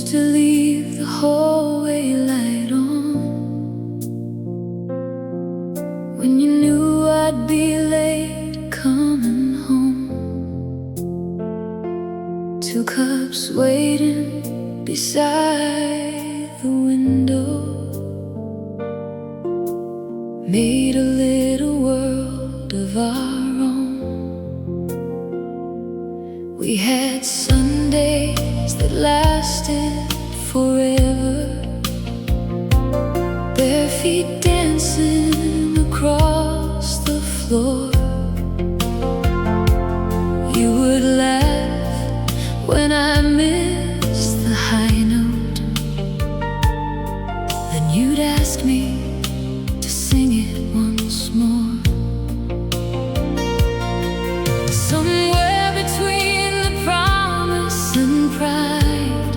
used to leave the hallway light on when you knew I'd be late coming home. 2 cups waiting beside the window made a little world of our own. We had Sundays that lasted forever, bare feet dancing across the floor. You would laugh when I missed the high note, then you'd ask me to sing it once more. Somewhere between the promise and pride,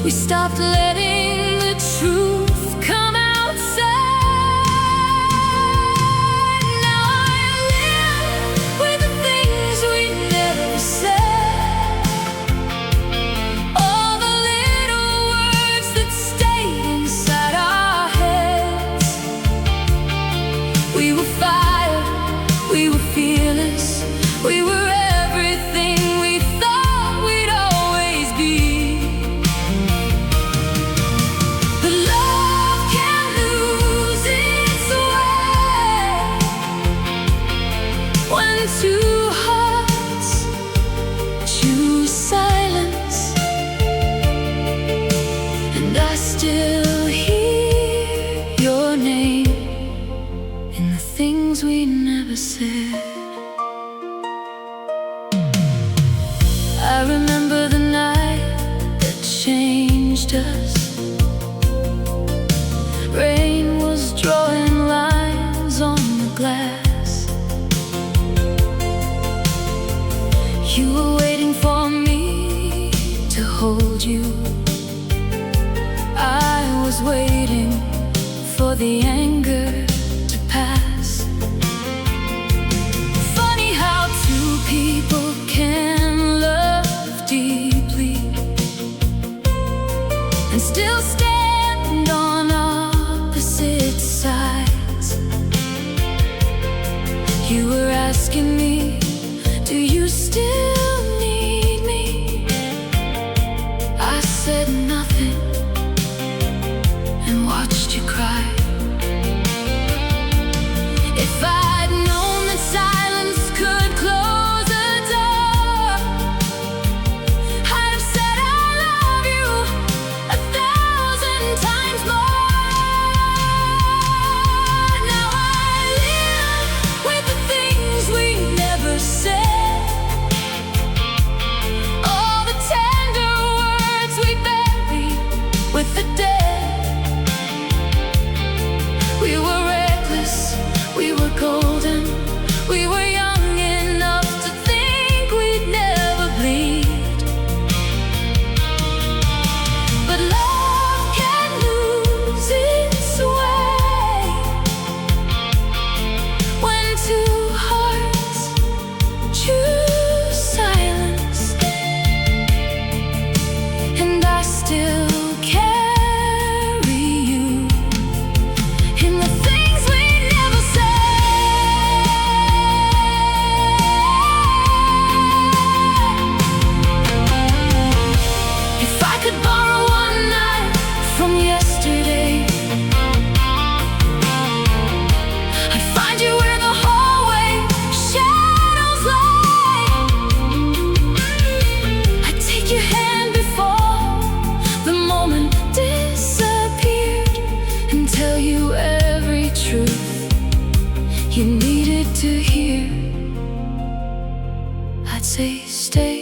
we stopped letting the truth come outside. Now I live with the things we never said, all the little words that stayed inside our heads. We were fire, we were fearless, we were everything we thought we'd always be. But love can lose its way when 2 hearts choose silence, and I still hear your name in the things we never said. I remember the night that changed us. Rain was drawing lines on the glass. You were waiting for me to hold you. I was waiting for the anger to pass. Funny how 2 people can love deeply and still stand on opposite sides. You were asking me, do you still need me? I said nothing and watched you cry. If I'd known that silence could close a door, I'd have said I love you 1,000 times more. Now I live with the things we never said, all the tender words we buried with the dead. We were reckless, we were golden, we were young enough to think we'd never bleed. But love can lose its way when 2 hearts choose silence, and I still carry you in the things we never said. If I could borrow one night from yesterday, I'd find you where the hallway shadows lay. I'd take your hand before the moment disappeared and tell you every truth you needed to hear. I'd say stay,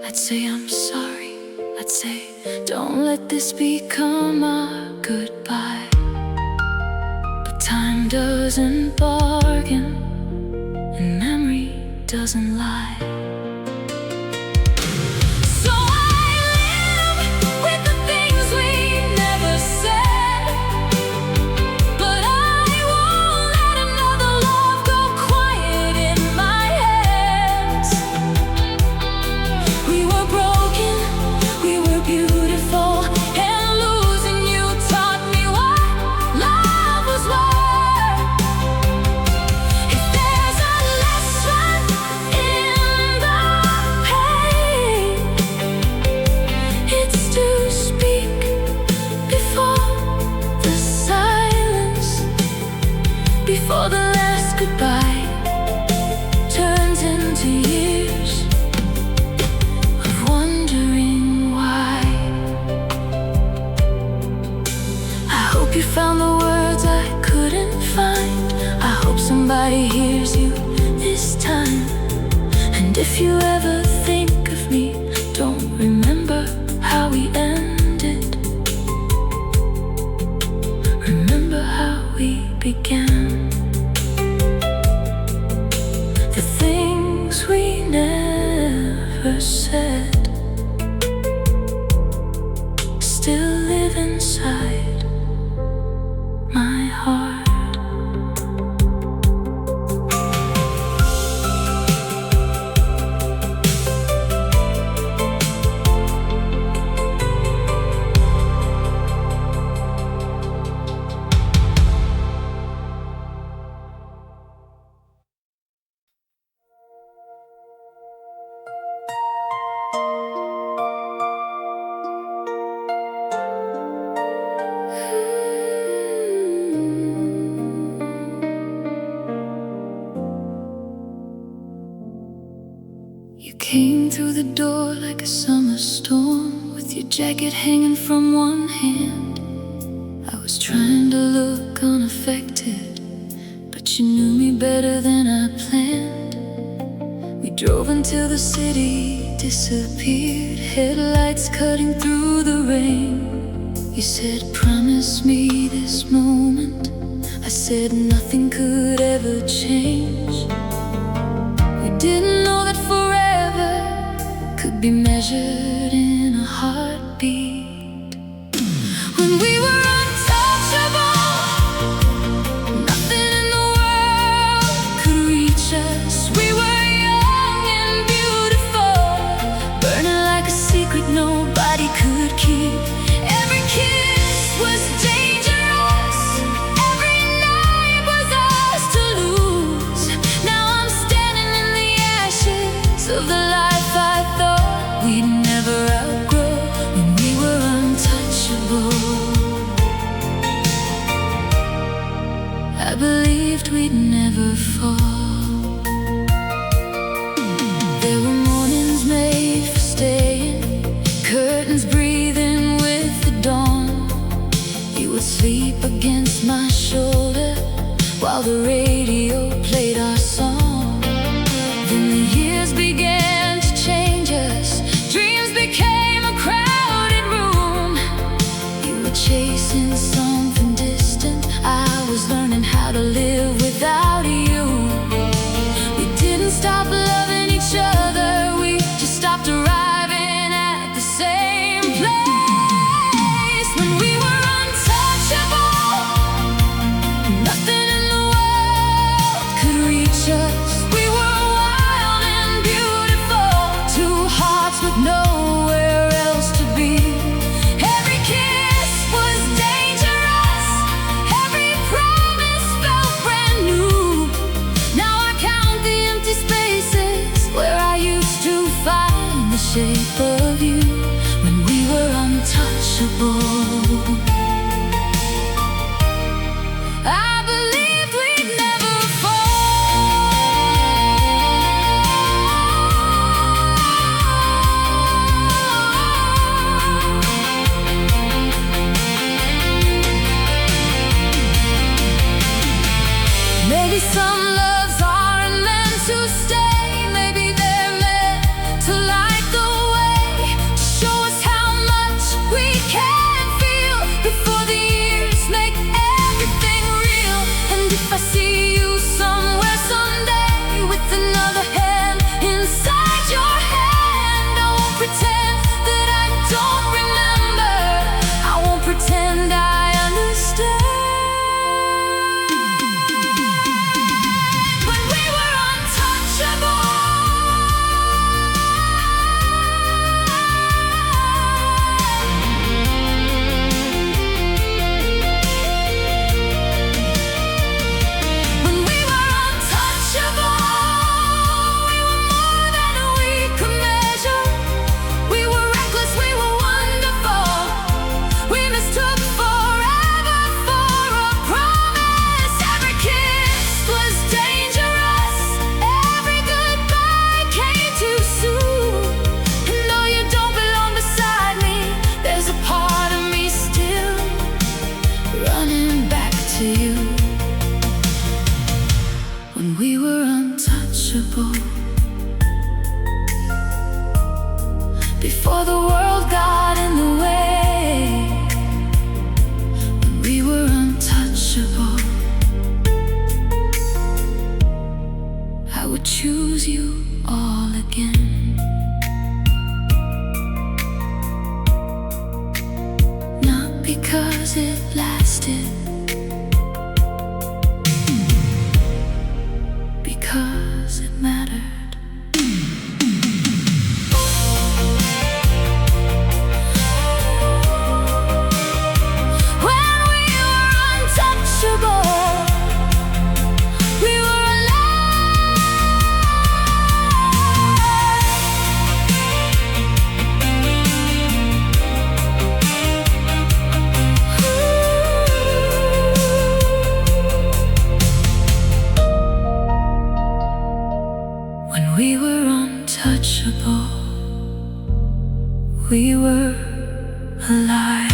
I'd say I'm sorry, I'd say don't let this become our goodbye. But time doesn't bargain and memory doesn't lie. So I live with the things we never said, but I won't let another love go quiet in my hands. We were broken, If you ever think of me, don't remember how we ended. Remember how we began. The things we never said still live inside my heart. You came through the door like a summer storm, with your jacket hanging from one hand. I was trying to look unaffected, but you knew me better than I planned. We drove until the city disappeared, headlights cutting through the rain. You said, promise me this moment. I said nothing could ever change. We didn't know that forever could be measured in a heartbeat. When we were untouchable, nothing in the world could reach us. We were young and beautiful, burning like a secret nobody could keep. Every kiss was dangerous, every night was ours to lose. Now I'm standing in the ashes of the life I thought we'd never outgrow. When we were untouchable, I believed we'd never fall. There were mornings made for staying, curtains breathing with the dawn. You would sleep against my shoulder while the radio played our song. Then the years began to change us, dreams became a crowded room. You were chasing something distant, I was learning how to live without you. We didn't stop loving each other, we just stopped arriving at the same place. When we were untouchable, nothing in the world could reach us. We were wild and beautiful, two hearts with nowhere else to be. Every kiss was dangerous, every promise felt brand new. Now I count the empty spaces where I used to find the shape of you. When we were because it lasted, because it mattered. When we were untouchable, we were alive. When we were untouchable, we were alive.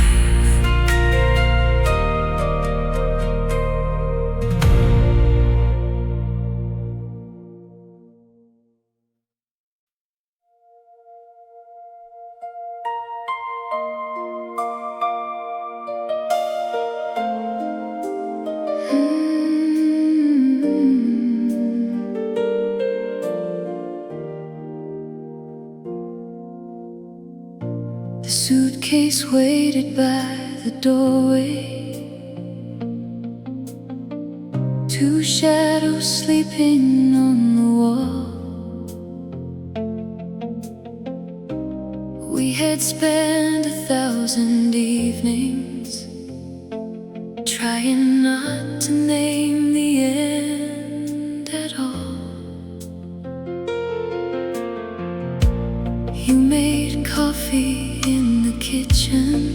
The suitcase waited by the doorway, two shadows sleeping on the wall. We had spent 1,000 evenings trying not to name the end at all. You made coffee in the kitchen,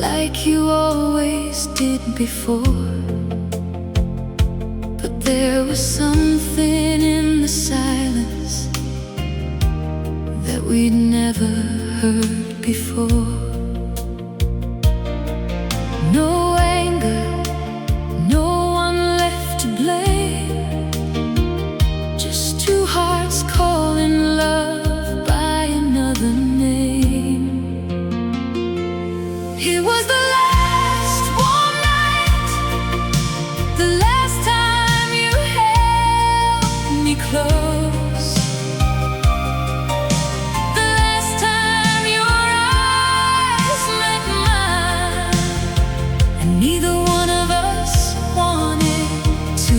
like you always did before. But there was something in the silence that we'd never heard before. No anger, no one left to blame, just two hearts calling love by another name. It was the last warm night, the last time you held me close, the last time your eyes met mine, and neither one of us wanted to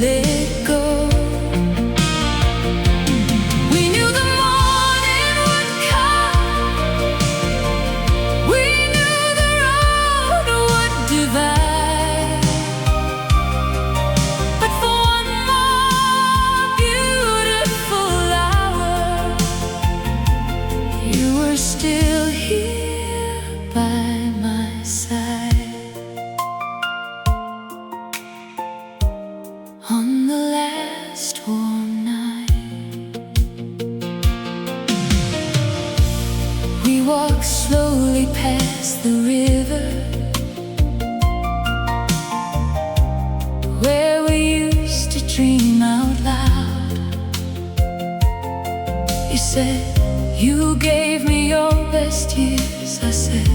let go. We knew the morning would come, we knew the road would divide, but for one more beautiful hour, you were still here by my side. On the last warm night, we walked slowly past the river, where we used to dream out loud. You said you gave me your best years. I said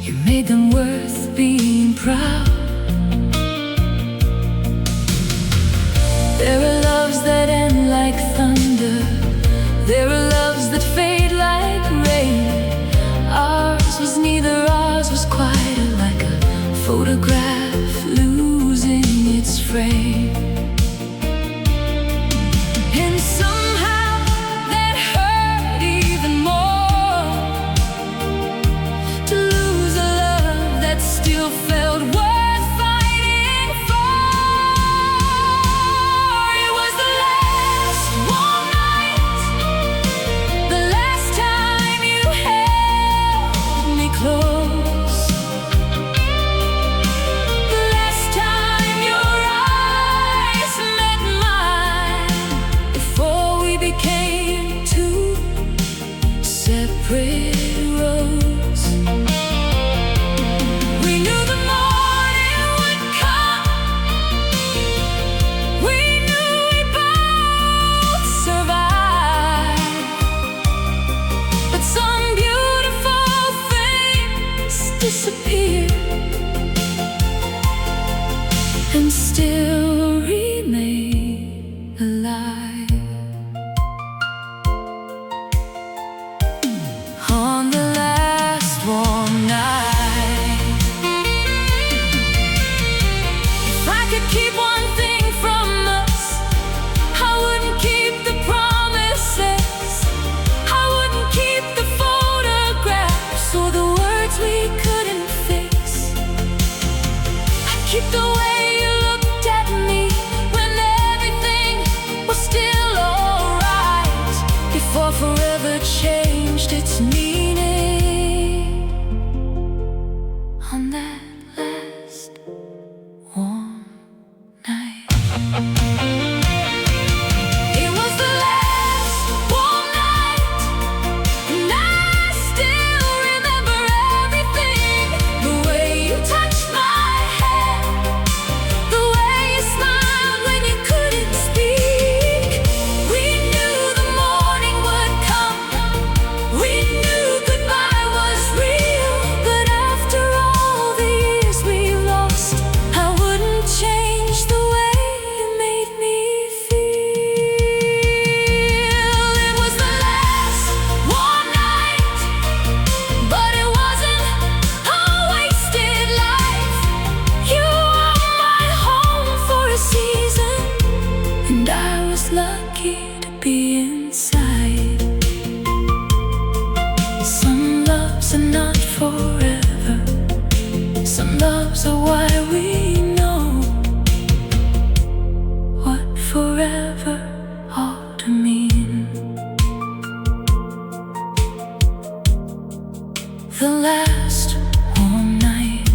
you made them worth being proud. There are loves that end like thunder, there are loves that fade like rain. Ours was neither, ours was quieter, like a photograph losing its frame. And somehow that hurt even more, to lose a love that still felt worth fighting for. It was the last warm night, the last time you held me close, the last time your eyes met mine, before we became two separate roads. We knew the morning would come, we knew we'd both survive, but some beautiful things disappeared and still remain alive. On the last forever changed its meaning on that last warm night. It was the last warm night, and I still remember everything. The way you touched my hand, the way you smiled when you couldn't speak. We knew the morning would come, we knew goodbye was real. But after all the years we lost, I wouldn't change the way you made me feel. It was the last warm night, but it wasn't a wasted life. You were my home for a season, and I was lucky to be inside. Some loves are not forever, some loves are why we know what forever ought to mean. The last warm night,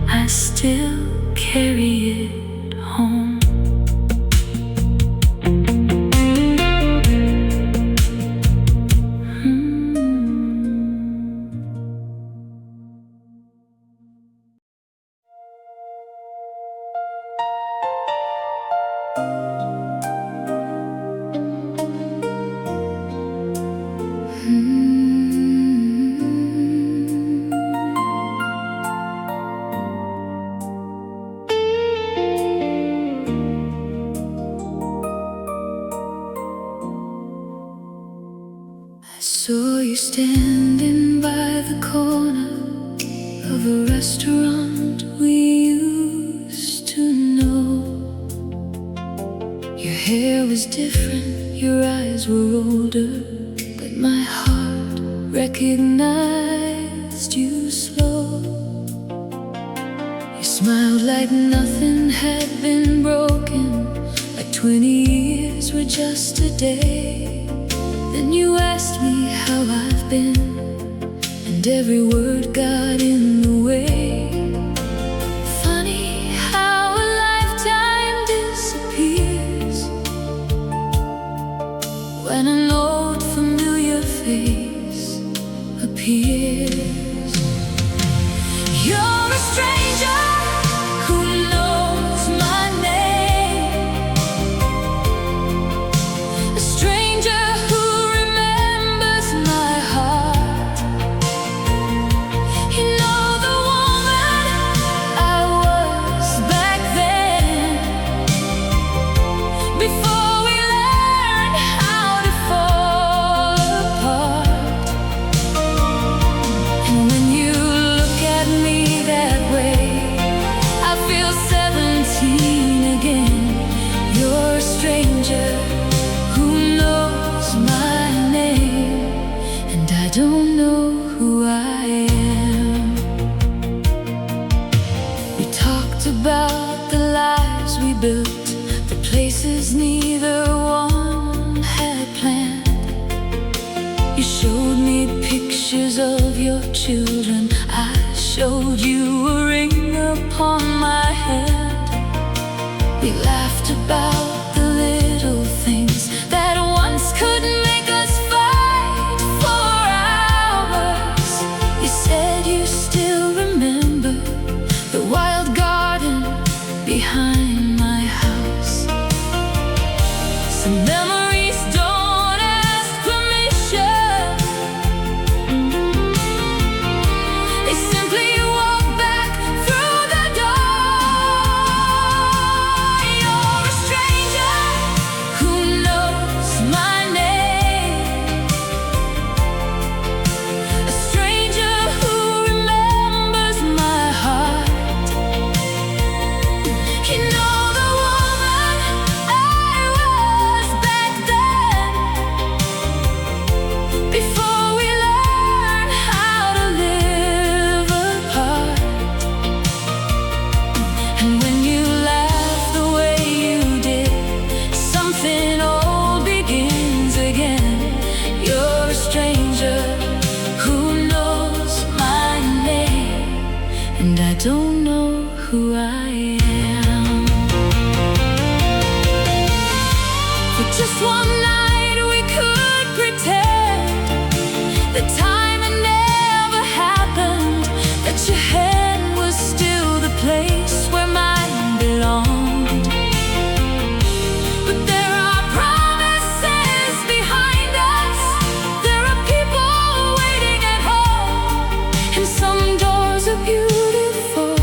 I still carry it home. I saw you standing by the corner of a restaurant we used to know. Your hair was different, your eyes were older, but my heart recognized you slow. You smiled like nothing had been broken, like 20 years were just a day. Then you asked me how I've been, and every word got in the way. Funny how a lifetime disappears when an old familiar face appears. You're a stranger who knows my name, a stranger who remembers my heart. You know the woman I was back then, before we learned how to fall apart. And when you look at me that way, I feel 17 again. You're a stranger who knows my name, and I don't know who I am. We talked about the lives we built, the places neither one had planned. You showed me pictures of your children, I showed you a ring upon my hand. We laughed about the little things that once could make us fight for hours. You said you still remember the wild garden behind my house. Some memories don't ask permission, they simply walk back through the door. You're a stranger who knows my name, a stranger who remembers my heart. You know the woman I was back it all begins again. You're a stranger who knows my name, and I don't know who I am. For just one night we could pretend that time had never happened, that your hand was still the place where mine belonged. But there are promises behind us, there are people waiting at home, and some doors are beautiful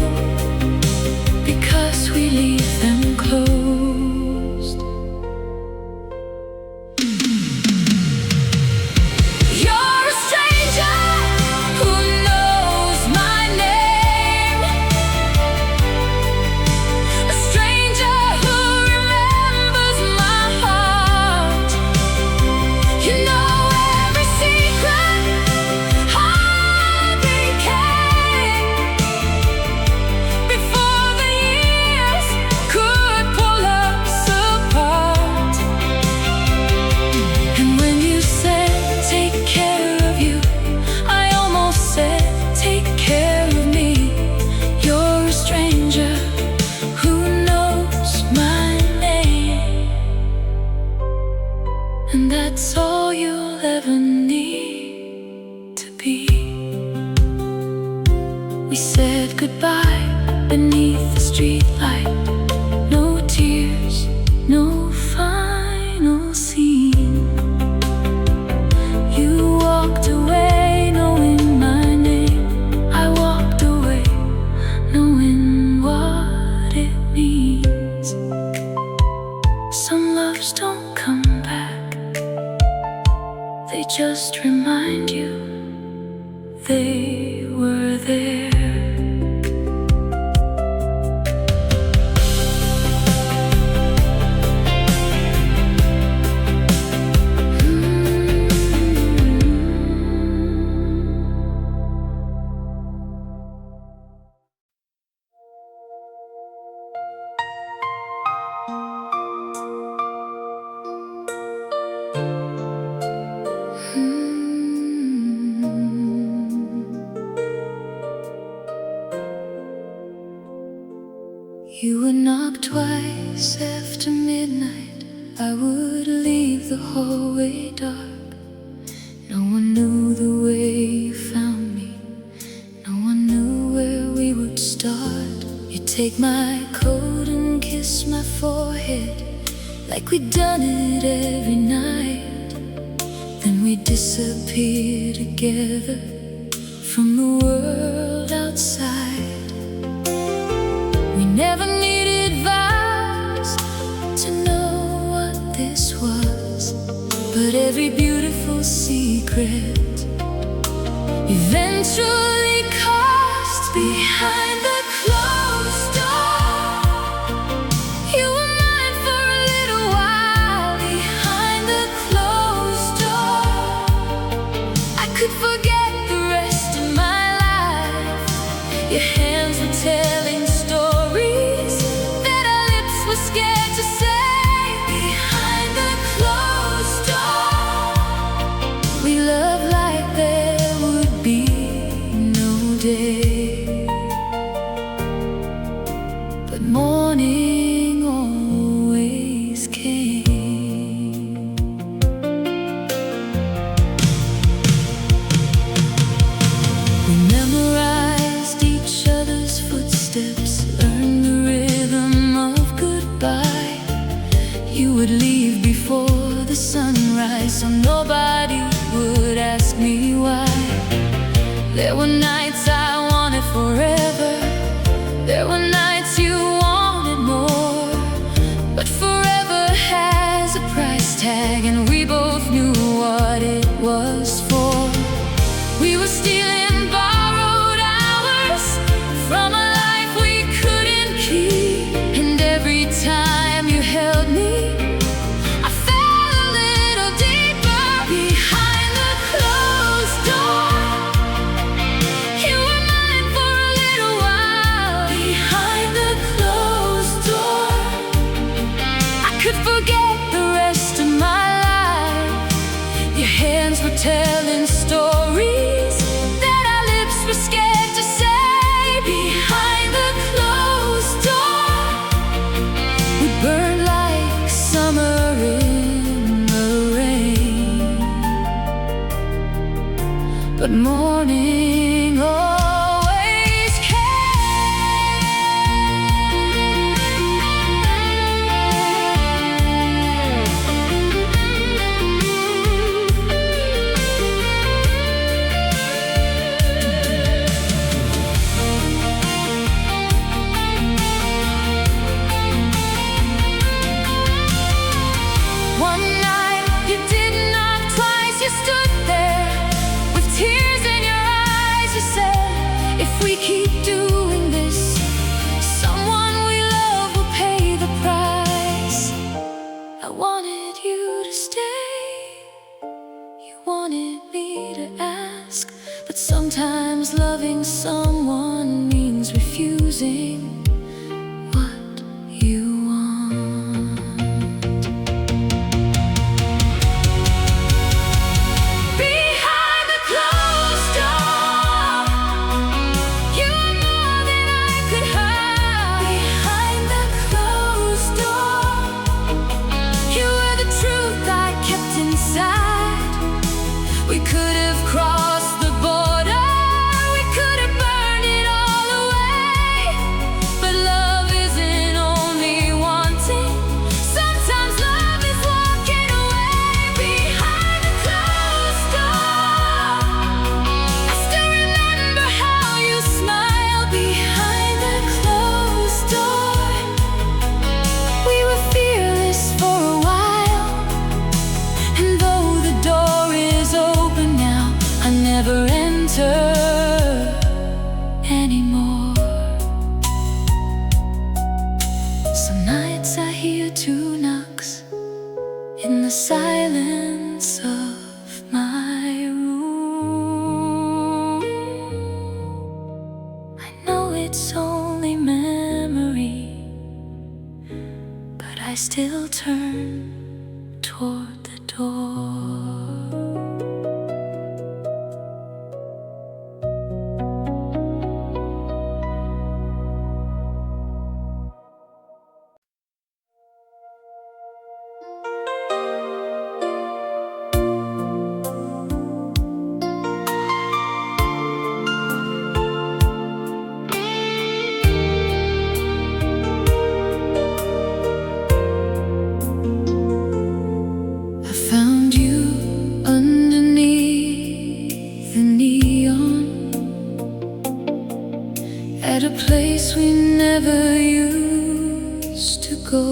because we leave them closed. You're a stranger who knows my name, a stranger who remembers my heart. You know every secret I became before the years could pull us apart. And when you said take care of you, I almost said take care of me. You're a stranger who knows my name, and that's all you'll ever need to be. We said goodbye beneath the streetlight. No tears, no final scene. You walked away knowing my name. I walked away knowing what it means. Some loves don't come back, they just remind you they were there. You would knock twice after midnight. I would leave the hallway dark. No one knew the way you found me, no one knew where we would start. You'd take my coat and kiss my forehead like we'd done it every night. Then we'd disappear together from the world outside. We never needed vows to know what this was, but every beautiful secret eventually cost. Behind the closed door, you were mine for a little while. Behind the closed door, I could forget the rest of my life. Your hands were telling stories that our lips were scared to say. Behind the closed door, we loved like there would be no day. But morning always came. We memorized each other's footsteps, learned the rhythm of goodbye. You would leave before the sunrise, so nobody would ask me why. There were nights I wanted forever, there were nights you wanted more, but forever has a price tag, and we both knew what it was for. We were stealing borrowed hours from a life we couldn't keep, and every time you held me, I fell a little deeper. Behind the closed door, you were mine for a little while. Behind the closed door, I could forget the rest one night you didn't knock twice, you stood there with tears in your eyes. You said, if we keep doing this, someone we love will pay the price. I wanted you to stay, you wanted me to ask, but sometimes loving someone means refusing what you want. Behind the closed door, you were more than I could hide. Behind the closed door, you were the truth I kept inside. We could have crossed the border, we could have burned it all away, but love isn't only wanting, sometimes love is walking away. Behind the closed door, I still remember how you smiled. Behind the closed door, we were fearless for a while, and though the door is open now, I never enter anymore. Some nights I hear two knocks in the silence of my room. I know it's only memory, but I still turn toward the door. I found you underneath the neon, at a place we never used to go.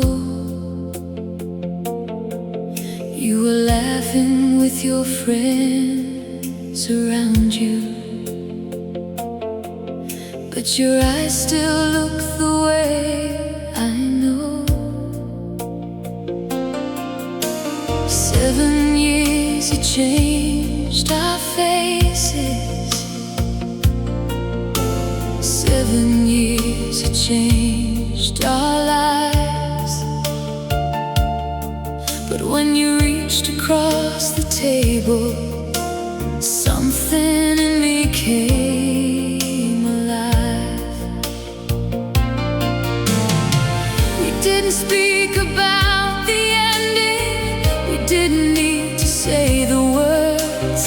You were laughing with your friends around you, but your eyes still look the way I know. 7 years you changed our faces. 7 years you changed our lives. But when you reached across the table, something in me came alive. We didn't speak about the ending, we didn't need to say the words.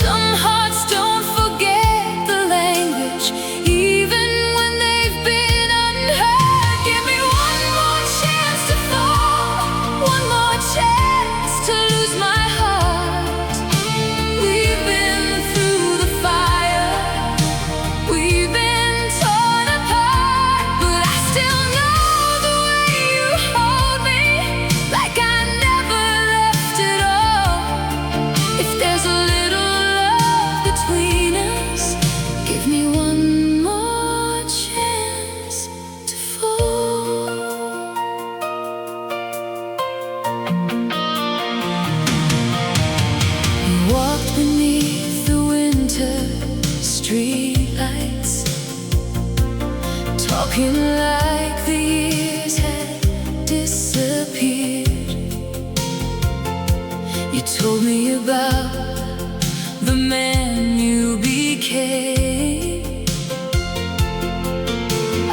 Some hearts don't forget the language, even when they've been unheard. Give me one more chance to fall, one more chance to lose my heart. We've been through the fire, we've been torn apart, but I still know the way you hold me, like I never left at all. If there's a little love between us, give me one more chance to fall. You walked beneath the winter streetlights, talking like the years had disappeared. You told me about the man you became.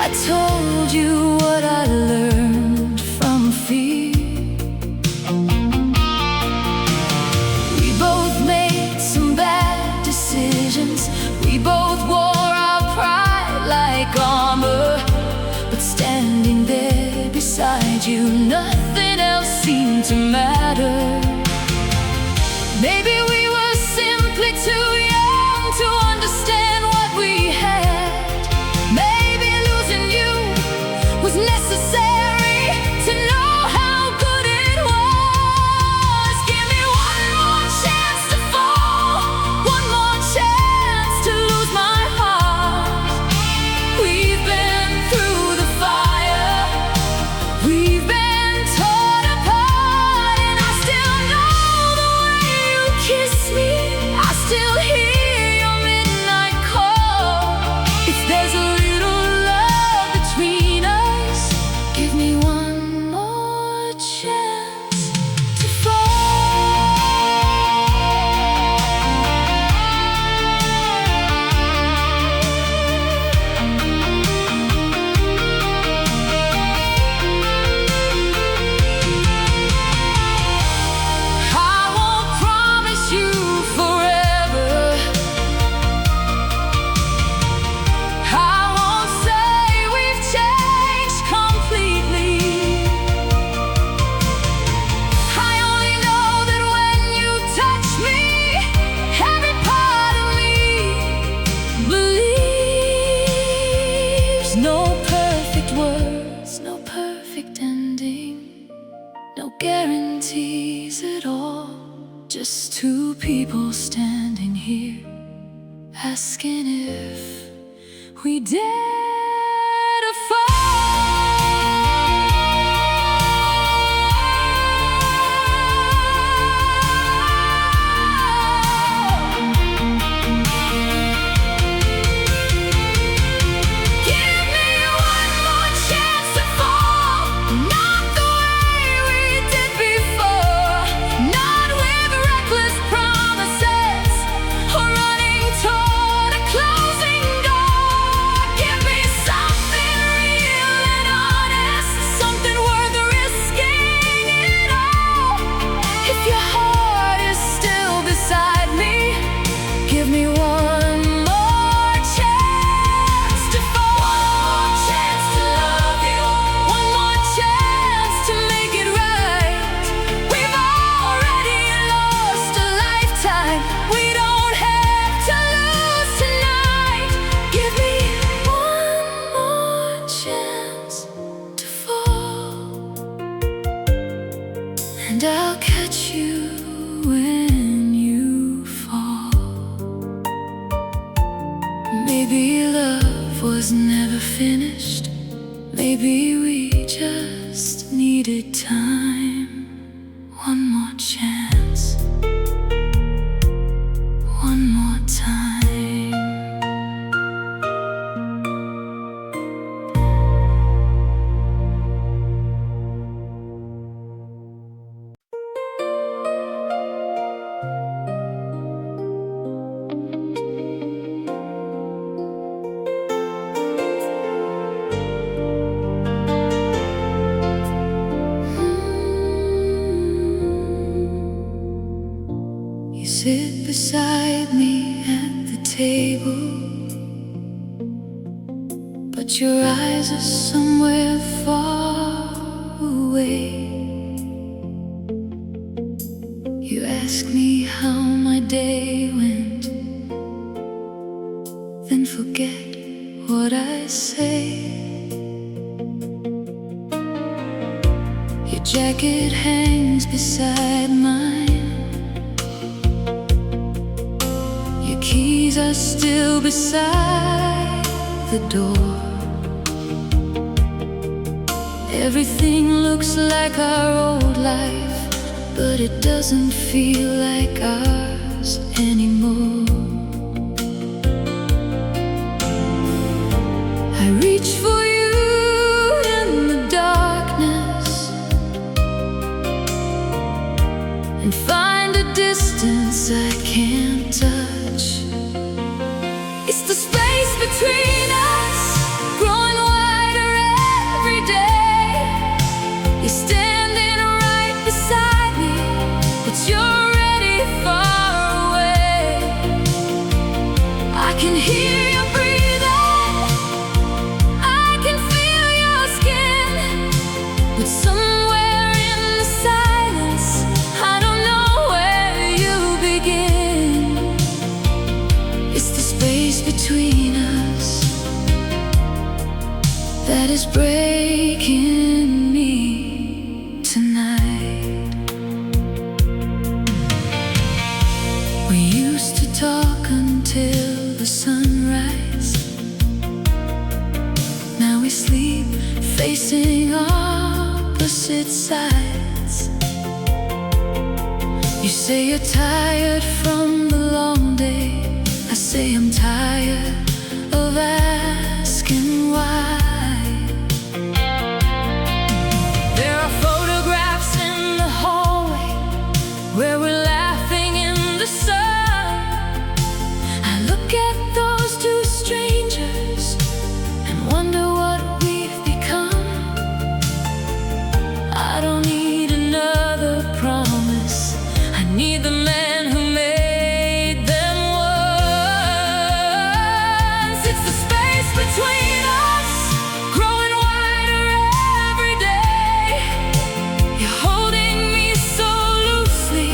I told you what I learned from fear. We both made some bad decisions, we both wore our pride like armor, but standing there beside you, nothing else seemed to matter. Maybe we were simply too young to understand what we had. Maybe losing you was necessary to know how good it was. it all? Just two people standing here, asking if we dare to fall. Give me one more chance to fall, not the way we did before, not with reckless promises or running toward a closing door. Give me something real and honest, something worth risking it all. If your heart is still beside me, give me one more chance to fall. One more chance to love you, one more chance to make it right. We've already lost a lifetime, we don't have to lose tonight. Give me one more chance to fall, and I'll catch you when you fall. Maybe love was never finished, maybe we just needed time. One more chance, one more time. You sit beside me at the table, but your eyes are somewhere far away. You ask me how my day went, then forget what I say. Your jacket hangs beside mine, your keys are still beside the door. Everything looks like our old life, but it doesn't feel like ours anymore. I reach for you in the darkness and find a distance I can't touch. It's the space between us, growing wider every day. You're standing right beside me, but you're already far away. I can hear you breathing, I can feel your skin, but somewhere in the silence, I don't know where you begin. It's the space between us that is breaking me tonight. We used to talk until the sunrise. Now we sleep facing opposite sides. You say you're tired from the long day, I say I'm tired of asking why. There are photographs in the hallway where we're laughing in the sun. I look at those two strangers and wonder what we've become. I don't need another promise, I need the man who made them once. It's the space between us, growing wider every day. You're holding me so loosely,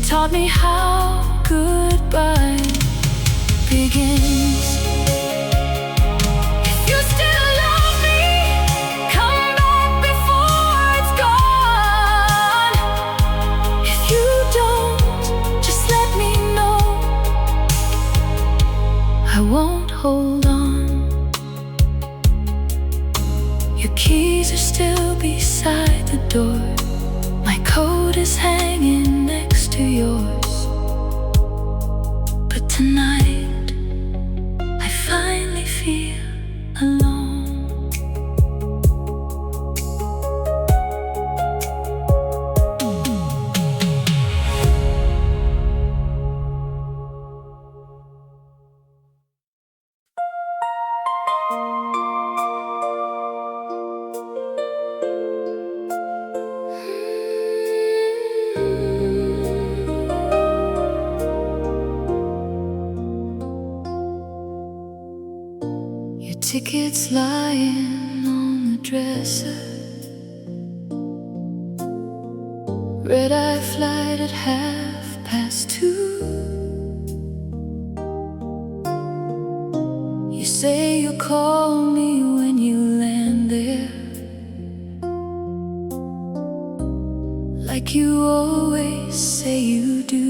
taught me how goodbye begins. If you still love me, come back before it's gone. If you don't, just let me know. I won't hold on. Your keys are still beside the door. My coat is hanging next to yours. But tonight, I finally feel alone. Tickets lying on the dresser. Red-eye flight at 2:30. You say you'll call me when you land there, like you always say you do.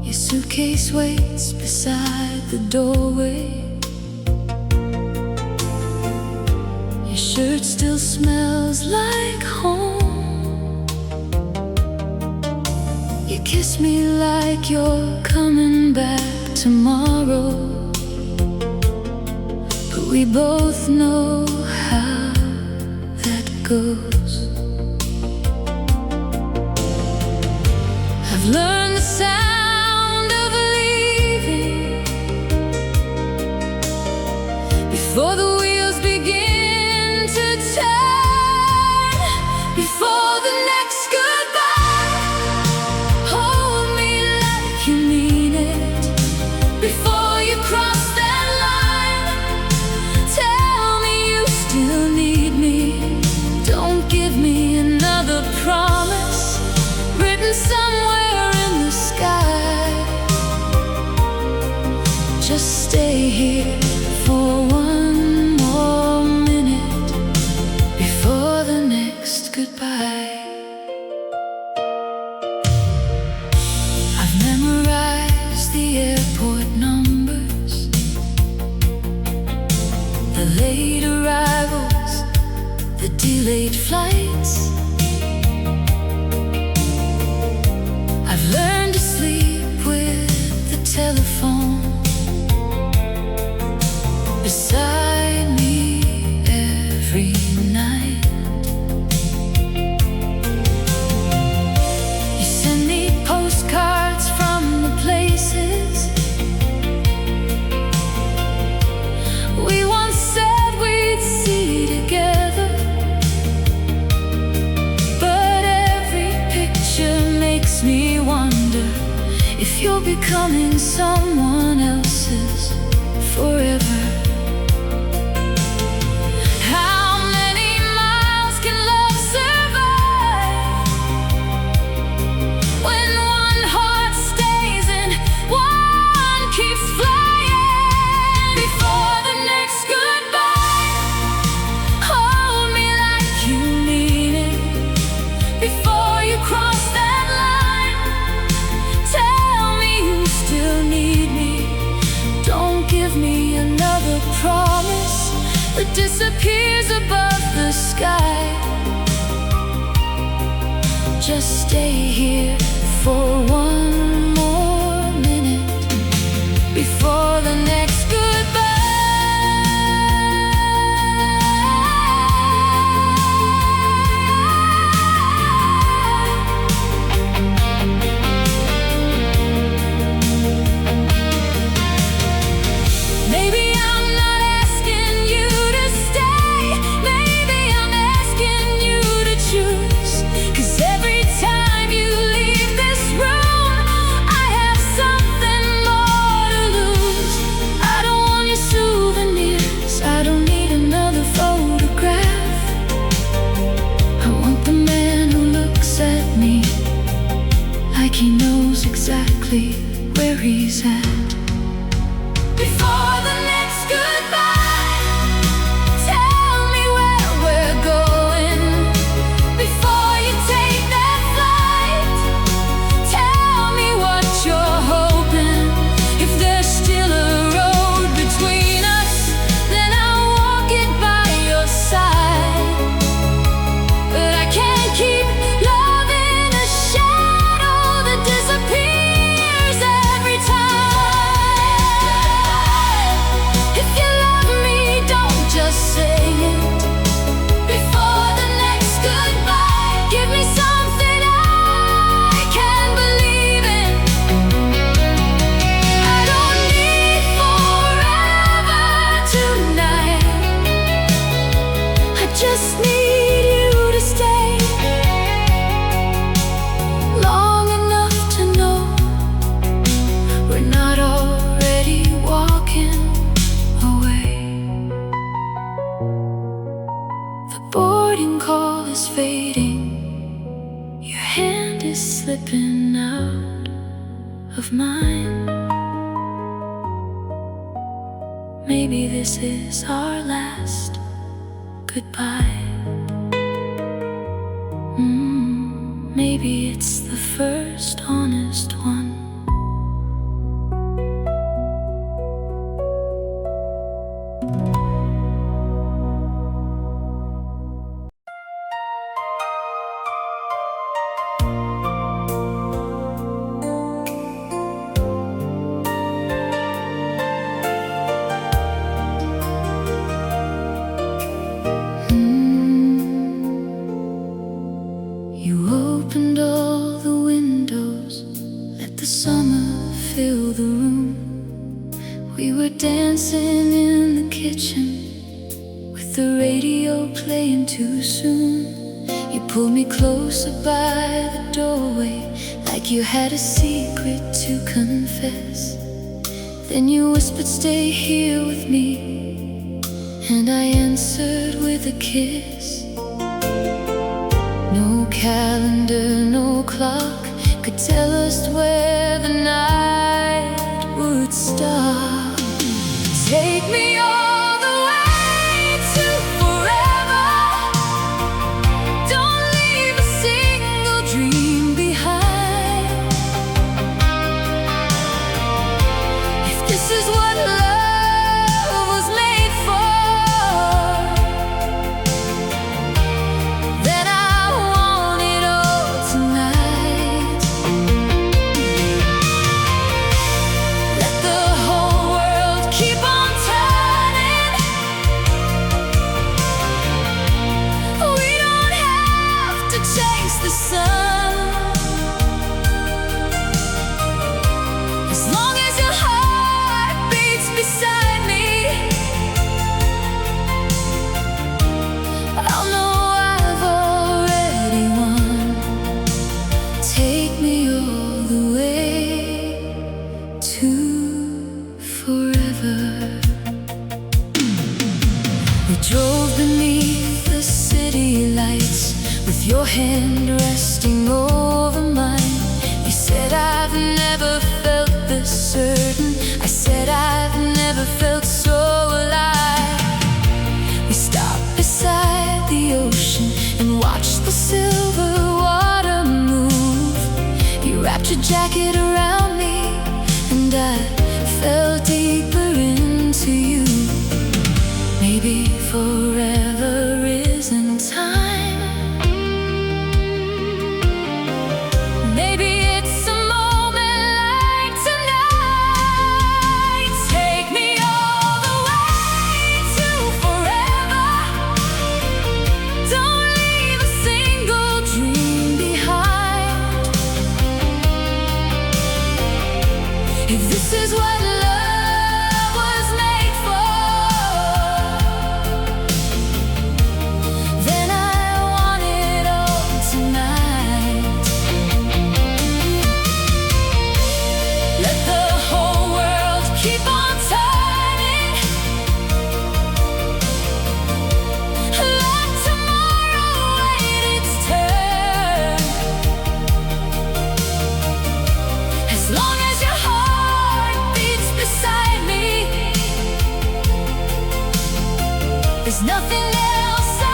Your suitcase waits beside the doorway. Your shirt still smells like home. You kiss me like you're coming back tomorrow, but we both know how that goes. I've learned the sound of leaving before the wheels begin to turn. Before the next goodbye, hold me like you mean it. Before you cross that line, tell me you still need me. Don't give me another promise written somewhere in the sky. Just stay here for one more minute before the next goodbye. I've memorized the airport numbers, the late arrivals, the delayed flights. I've learned to sleep with the telephone beside me every night. You send me postcards from the places we once said we'd see together, but every picture makes me wonder if you're becoming someone else's forever. How many miles can love survive when one heart stays and one keeps flying? Before the next goodbye, hold me like you mean it. Before you cross that line, tell me you still need me. Don't give me another promise that disappears above the sky. Just stay here for one more minute before the next goodbye. Maybe I'm not asking you to stay. Maybe I'm asking you to choose. 'Cause every time you leave this room, Maybe this is our last goodbye. Maybe it's the first honest one. You opened all the windows, let the summer fill the room. We were dancing in the kitchen with the radio playing too soon. You pulled me closer by the doorway, like you had a secret to confess. Then you whispered, "Stay here with me," and I answered with a kiss. No calendar, no clock could tell us where the night would stop. Take me all the way to forever. Don't leave a single dream behind. If this is what love was made for, then I want it all tonight. Let the whole world keep on turning. We don't have to chase the sun, as long as your heart beats beside me. I'll know I've already won. Take me all the way to forever. We drove beneath the city lights, with your hand resting over mine. You said, "I've never felt this certain." I said, "I've never felt so alive." We stopped beside the ocean and watched the silver water move. You wrapped your jacket around me, and I fell deeper into you. Maybe forever isn't time. Maybe it's a moment like tonight. Take me all the way to forever. Don't leave a single dream behind. If this is what love was made for, then I want it all tonight. Let the whole world keep on turning. Let tomorrow wait its turn. As long as your heart beats beside me, there's nothing else I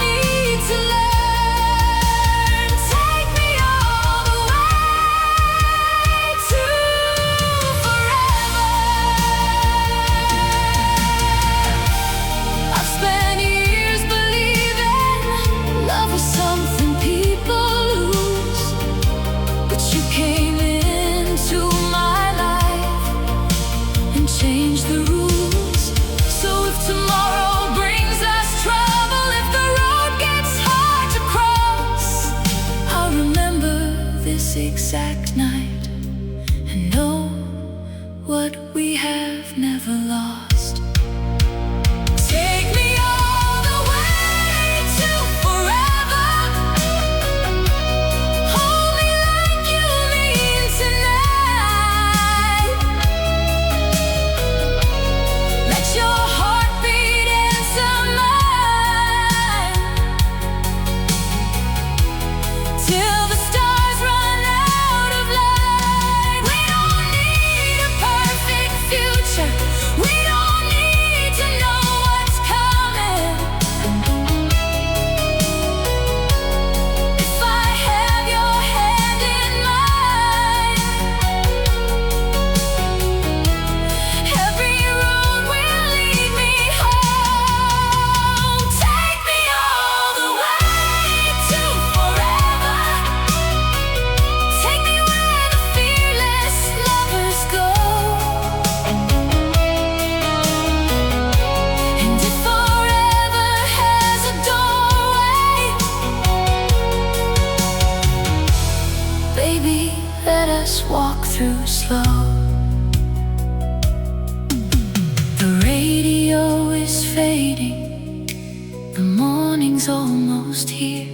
need to learn. Take me all the way to forever. I've spent years believing love was something people lose, but you came into my life and changed the rules. So if tomorrow brings us trouble, if the road gets hard to cross, I'll remember this exact night and know what we have never lost. Take me all the way to forever. Hold me like you mean tonight. Let your heartbeat answer mine, till the stars run out of light. We don't need a perfect future. We don't to know what's coming. If I have your hand in mine, every road will lead me home. Take me all the way to forever. Take me where the fearless lovers go. And if forever has a doorway, baby, let us walk through slow. The radio is fading, the morning's almost here,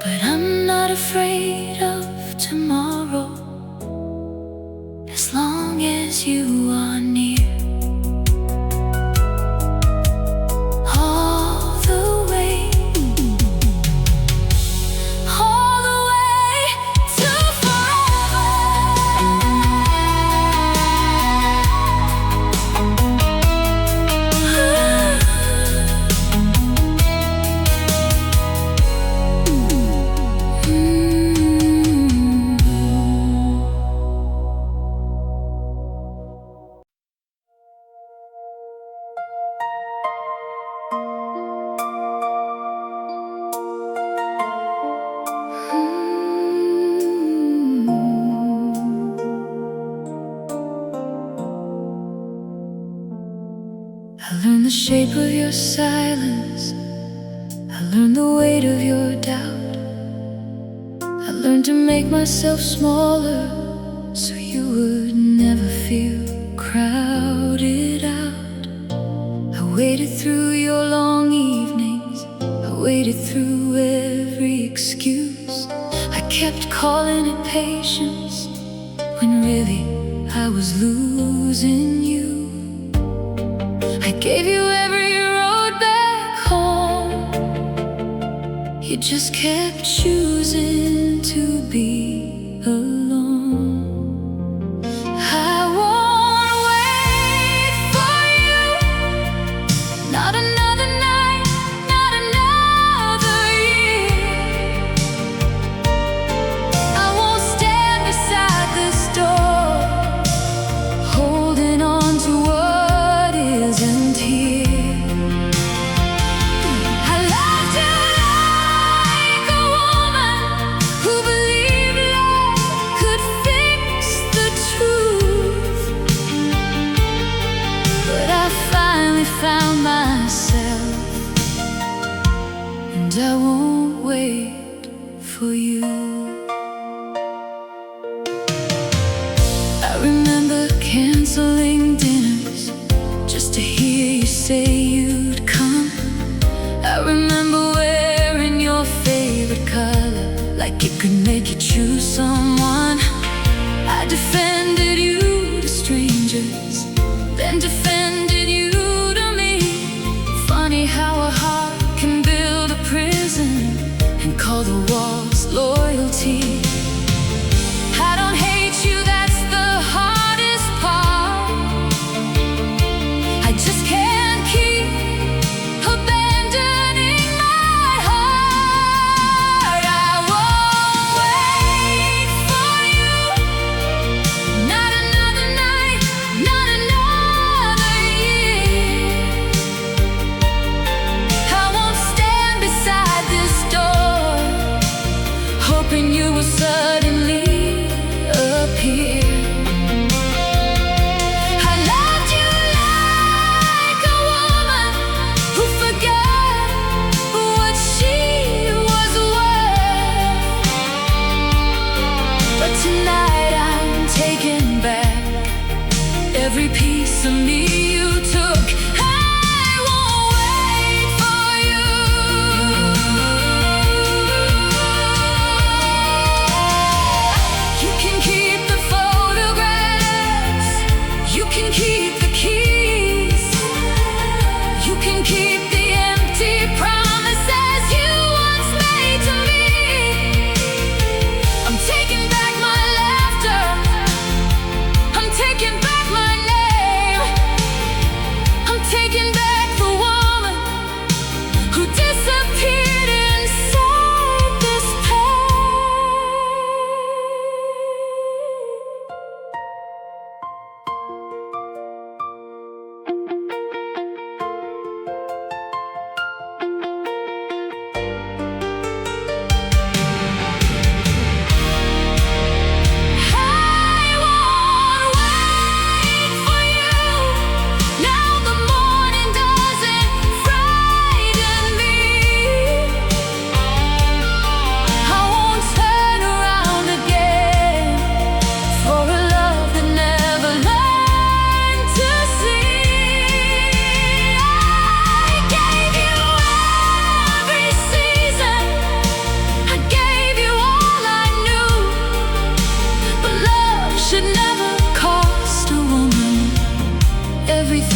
but I'm not afraid of tomorrow, as long as you are near. All the way to forever. I learned the shape of your silence, I learned the weight of your doubt. I learned to make myself smaller so you would never feel crowded out. I waited through your long evenings, I waited through every excuse. I kept calling it patience when really I was losing you. I gave you every road back home, you just kept choosing to be alone. I won't wait for you, not another night, not another year. I won't stand beside this door, holding on to what isn't here. I loved you like a woman who believed love could fix the truth, but I finally found myself, and I won't wait for you. I remember canceling dinners just to hear you say you'd come. I remember wearing your favorite color like it could make you choose someone. I defended you to strangers, then defended you to me. Funny how a heart can build a prison and call the walls loyalty. I don't hate you, that's the hardest part. I just can't keep abandoning my heart. I won't wait for you, not another night, not another year. I won't stand beside this door, hoping you will suddenly appear. I loved you like a woman who forgot what she was worth, but tonight I'm taking back every piece of me you took. I won't wait for you. You can keep the photographs, you can keep the keys, you can keep the empty promises you once made to me. I'm taking back my laughter, I'm taking back my name, I'm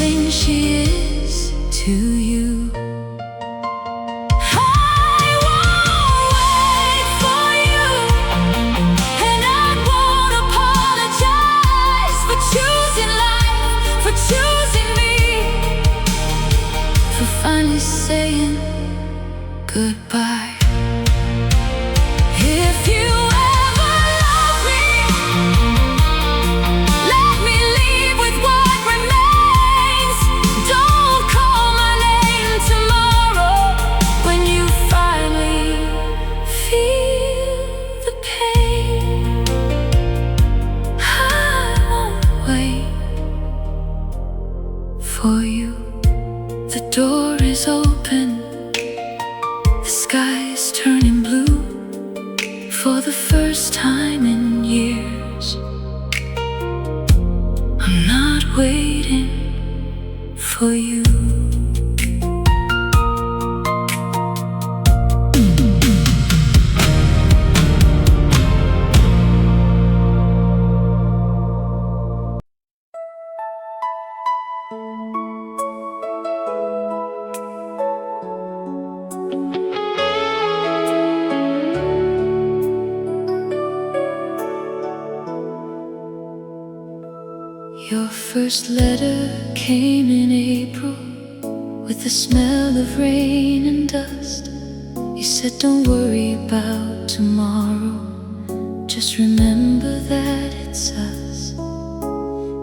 everything she is to you. I won't wait for you, and I won't apologize for choosing life, for choosing me, for finally saying goodbye. If you ever love me, let me leave with what remains. Don't call my name tomorrow when you finally feel the pain. I won't wait for you. The door is open, the sky is turning blue. For the first time in years, I'm not waiting for you. Your first letter came in April, with the smell of rain and dust. You said don't worry about tomorrow, just remember that it's us.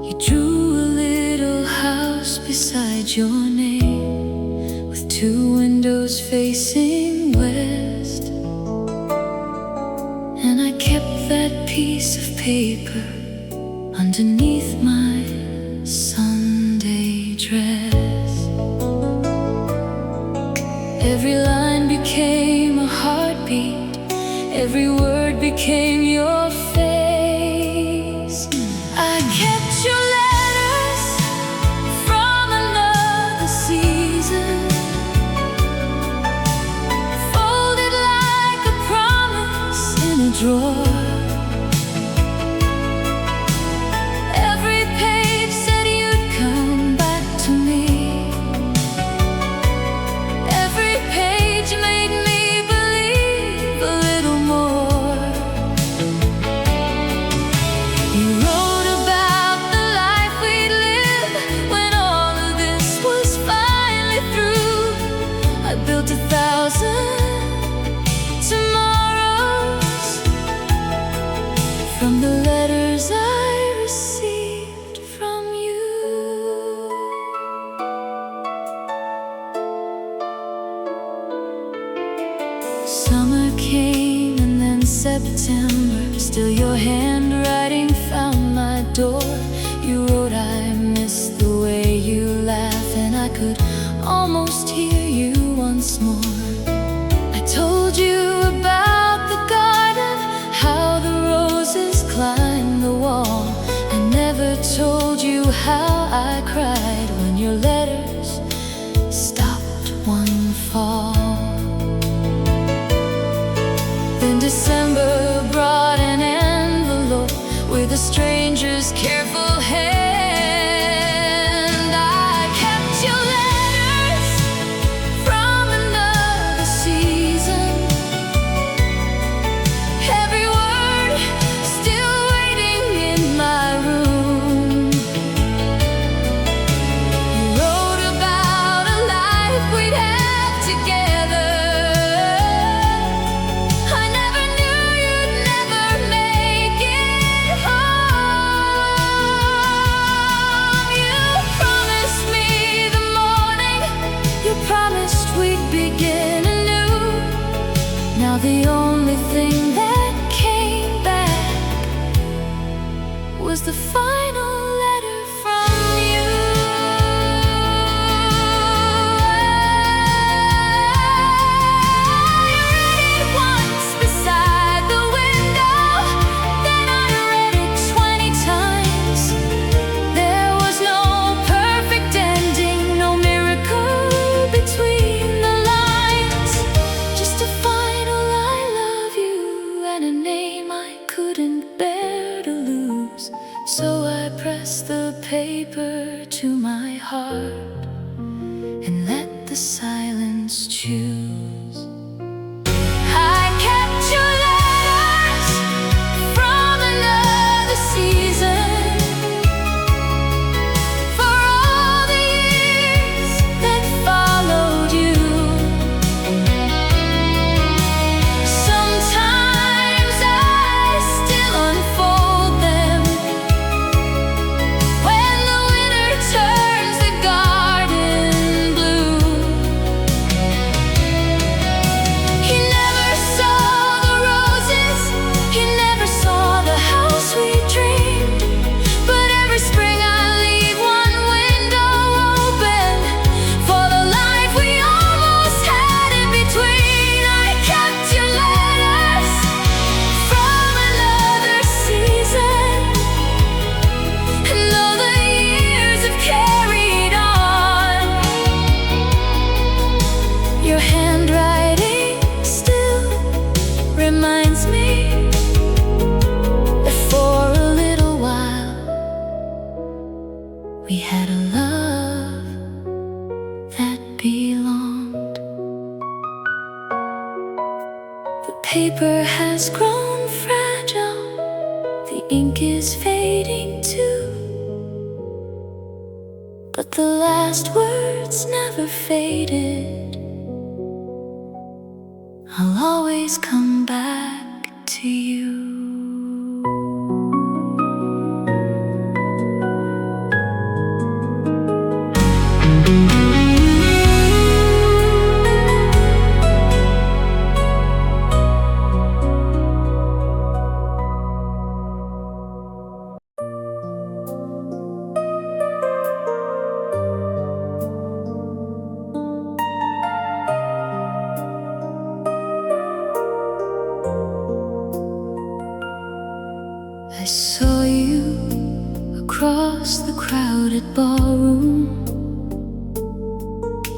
You drew a little house beside your name, with 2 windows facing west. And I kept that piece of paper underneath my Sunday dress. Every line became a heartbeat, every word became your face. I kept your letters from another season, folded like a promise in a drawer. From the letters I received from you. Summer came and then September. Still your handwriting found my door. You wrote, I miss the way you laugh, and I could almost hear you once more. I told you about the garden, how the roses climb the wall. I never told you how I cried when your letters stopped one fall. Then December brought an envelope with a stranger's careful hand. I kept your letters from another season, every word still waiting in my room. You wrote about a life we'd have together. I never knew you'd never make it home. to my heart and let the silence choose. I kept your letters from another season, for all the years that followed you. Sometimes I still unfold them when the winter turns the garden blue. You never saw the roses, you never saw the house we dreamed, but every spring I leave one window open for the life we almost had in between. I kept your letters from another season, and though the years have carried on, your handwriting still reminds me that for a little while we had a love that belonged. The paper has grown fragile, the ink is fading too, but the last words never faded. I'll always come back to you. I saw you across the crowded ballroom,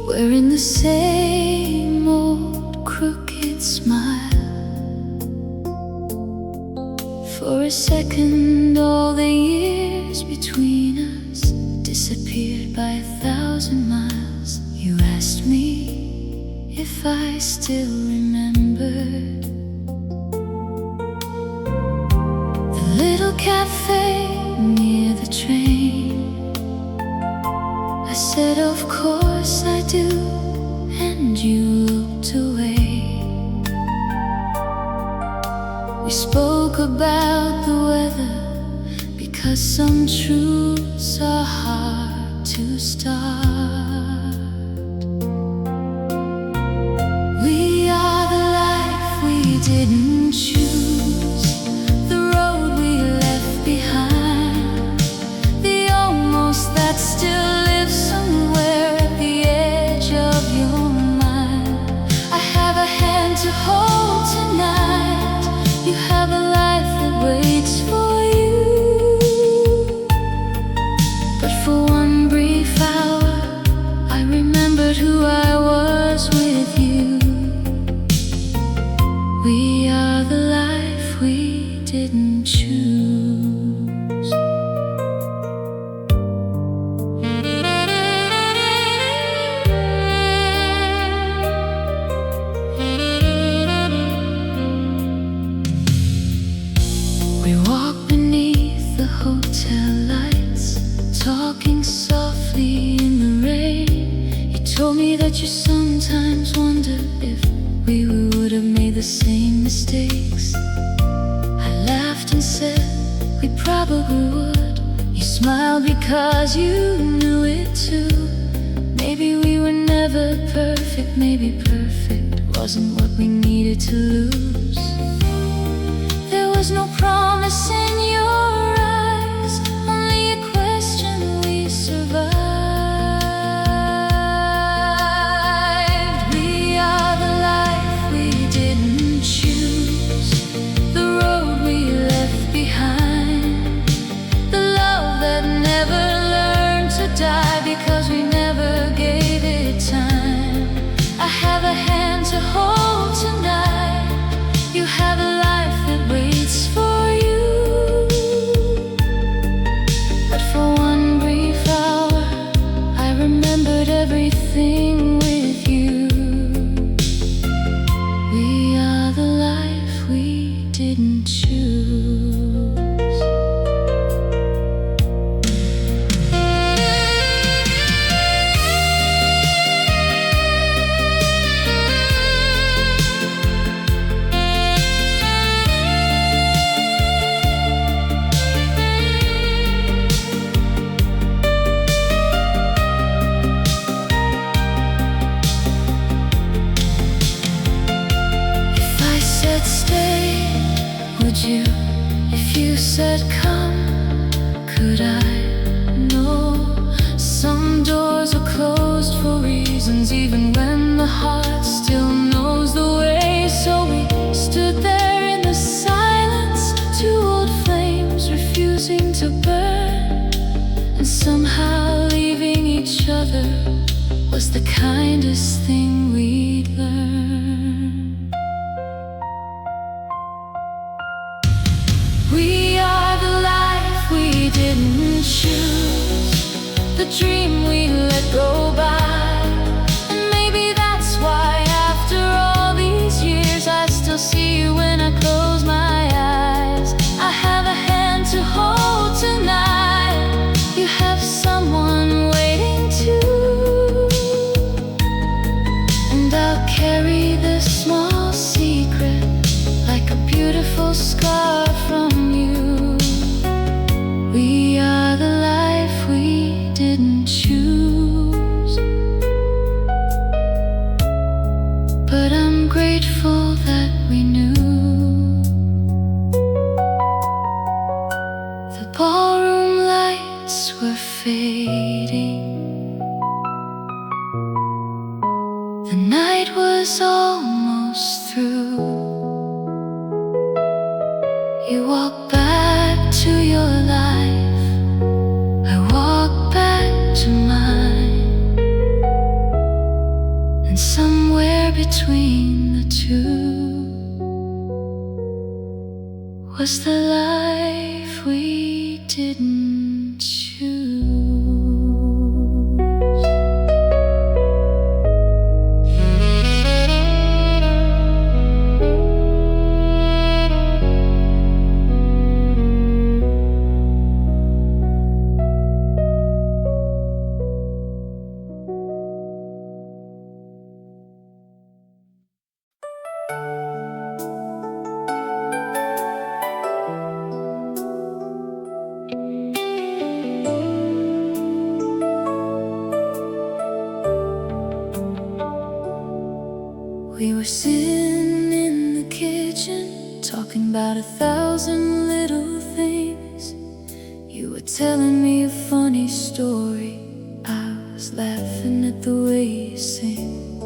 wearing the same old crooked smile. For a second, all the years between us disappeared by 1,000 miles. You asked me if I still remembered little cafe near the train. I said, of course I do, and you looked away. We spoke about the weather, because some truths are hard to start. We are the life we didn't choose, the road we left behind, the almost that still lives somewhere at the edge of your mind. I have a hand to hold tonight, you have a life that waits for you. But for one brief hour, I remembered who I was with you. We are the life we didn't choose. We walked beneath the hotel lights, talking softly in the rain. You told me that you sometimes wonder if we would have made the same mistakes. I laughed and said we probably would. You smiled because you knew it too. Maybe we were never perfect, maybe perfect wasn't what we needed to lose. There was no promise in your eyes, only a question we survived. We are the life we didn't choose, the road we left behind, the love that never learned to die because we never gave it time. I have a hand to hold tonight, you have a life that waits for you. But for one brief hour, said come, could I know some doors were closed for reasons, even when the heart still knows the way? So we stood there in the silence, two old flames refusing to burn, and somehow leaving each other was the kindest thing we'd learned. We are the life we didn't choose, the dream we let go by. And maybe that's why after all these years I still see you when I close my eyes. I have a hand to hold tonight, you have someone waiting too, and I'll carry this small secret like a beautiful scar from you. We are the life we didn't choose, but I'm grateful that we knew. The ballroom lights were fading, the night was almost through. You walked back to your life, I walked back to mine, and somewhere between the two was the life we didn't choose. We were sitting in the kitchen, talking about 1,000 little things. You were telling me a funny story, I was laughing at the way you sing.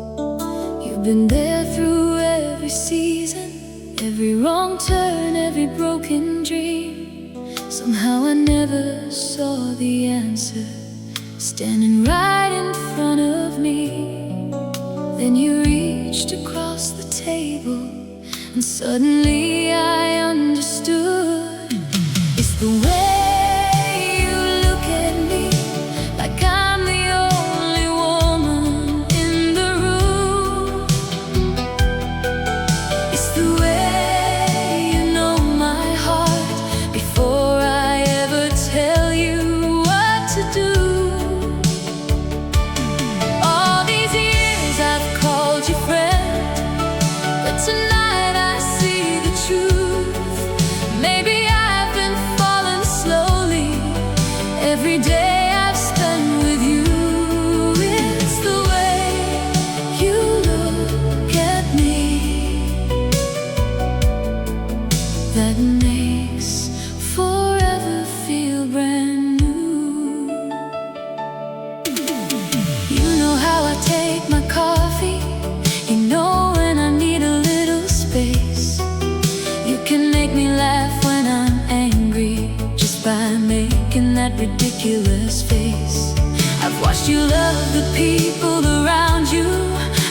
You've been there through every season, every wrong turn, every broken dream. Somehow I never saw the answer standing right in front of me. Then you reached across the table, and suddenly I understood. It's the way you look at me, like I'm the only woman in the room. It's the way you know my heart before I ever tell you what to do. All these years I've called you friend, but tonight I see the truth. Maybe I've been falling slowly every day I've spent with you. It's the way you look at me that makes forever feel brand new. You know how I take my coffee, you know when I need a little space. You can make me laugh when I'm angry, just by making that ridiculous face. I've watched you love the people around you,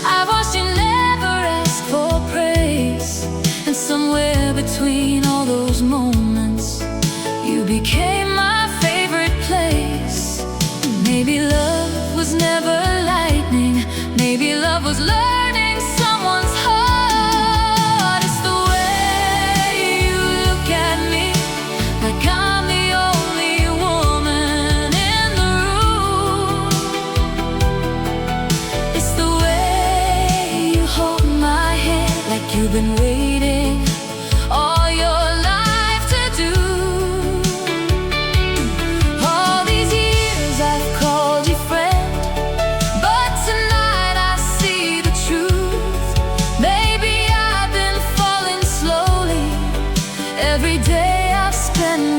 I've watched you never ask for praise. And somewhere between all those moments, you became my favorite place. Maybe love was never lightning, maybe love was learning someone's heart. It's the way you look at me, like I'm the only woman in the room. It's the way you hold my hand, like you've been waiting all your life to do. All these years I've called you friend, but tonight I see the truth. Maybe I've been falling slowly every day I've spent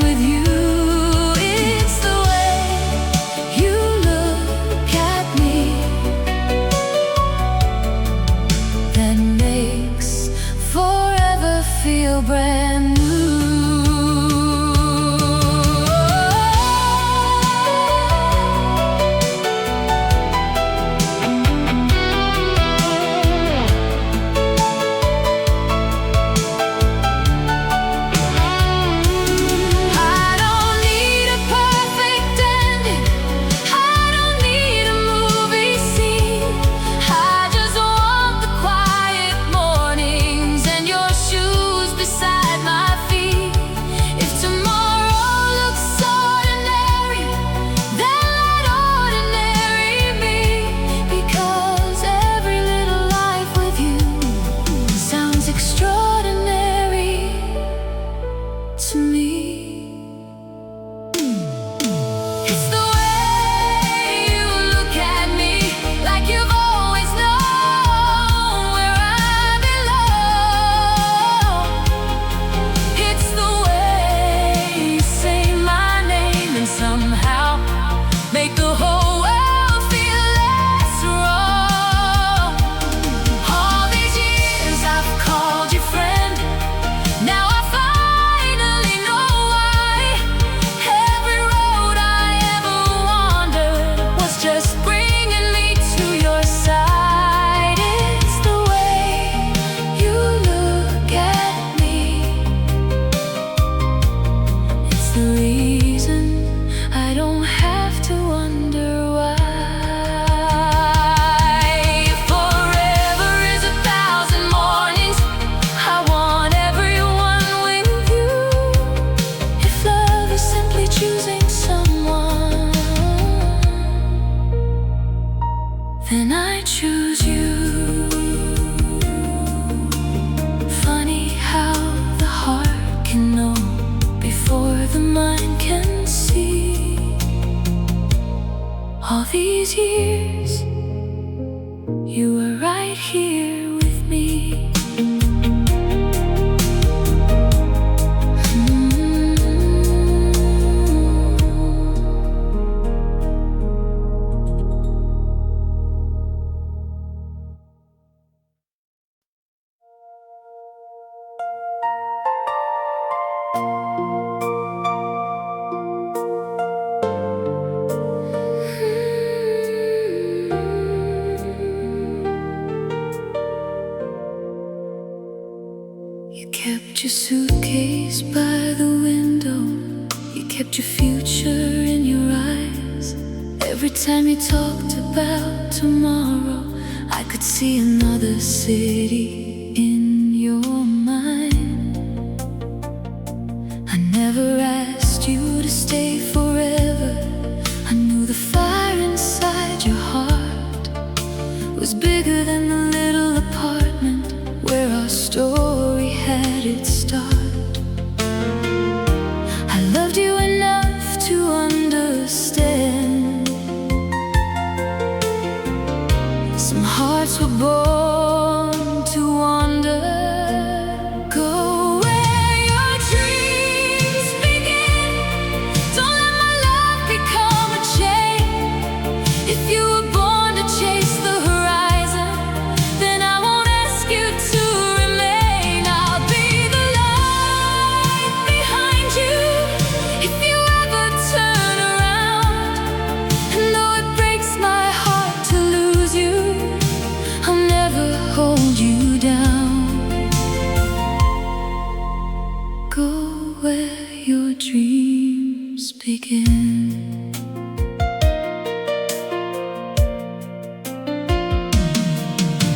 just bringing me to your side. It's the way you look at me. It's the reason I don't have to wonder why. Forever is 1,000 mornings. I want everyone with you. If love is simply choosing someone, then I choose you. Funny how the heart can know before the mind can see. All these years, you were right here with me. You kept your suitcase by the window. You kept your future in your eyes. Every time you talked about tomorrow, I could see another city in your mind. I never asked you to stay forever. I knew the fire inside your heart was bigger than the little apartment where our story had its start. I loved you enough to understand. Some hearts were born to wander. Go where your dreams begin. Don't let my love become a chain. If you were born to chase the horizon, then I won't ask you to remain. I'll be the light behind you if you ever turn around. And though it breaks my heart to lose you, I'll never hold you down. Go where your dreams begin.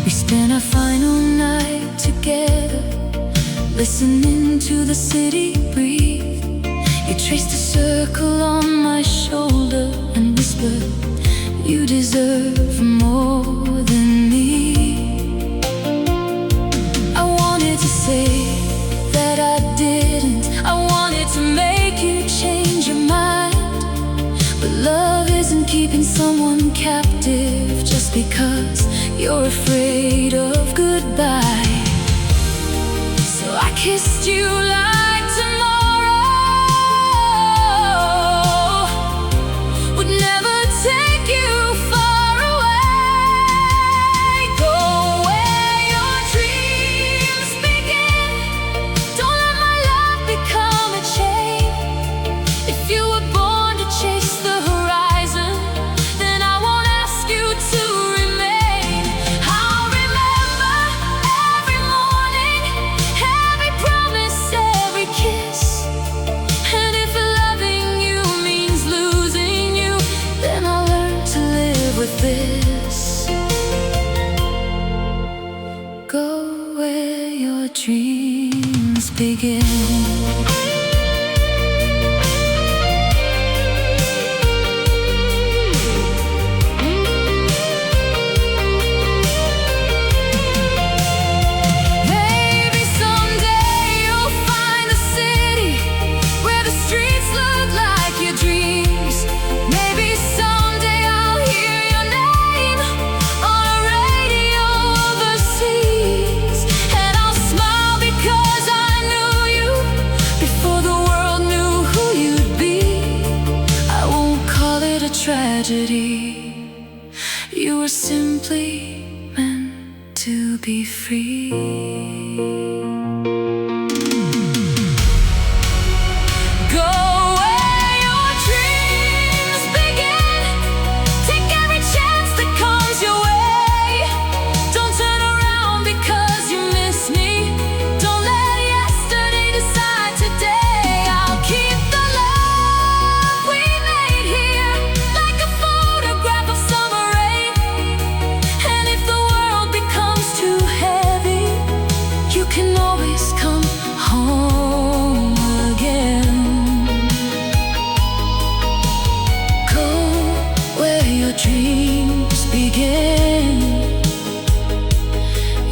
We spent our final night together, listening to the city breathe. You traced a circle on my shoulder and whispered, you deserve more than me. I wanted to say that I didn't. I wanted to make you change your mind. But love isn't keeping someone captive just because you're afraid of goodbye. So I kissed you like tomorrow would never take you far away. Go where your dreams begin. Don't let my love become a chain. If you were born to chase the horizon, then I won't ask you to remain. I'll remember every morning, every promise, every kiss. And if loving you means losing you, then I'll learn to live with this. Go where your dreams begin. Maybe someday you'll find a city where the streets look like your dreams. Maybe someday I'll hear your name on a radio overseas. And I'll smile because I knew you before the world knew who you'd be. I won't call it a tragedy. You were simply meant to be free. Go where your dreams begin. Take every your dreams begin,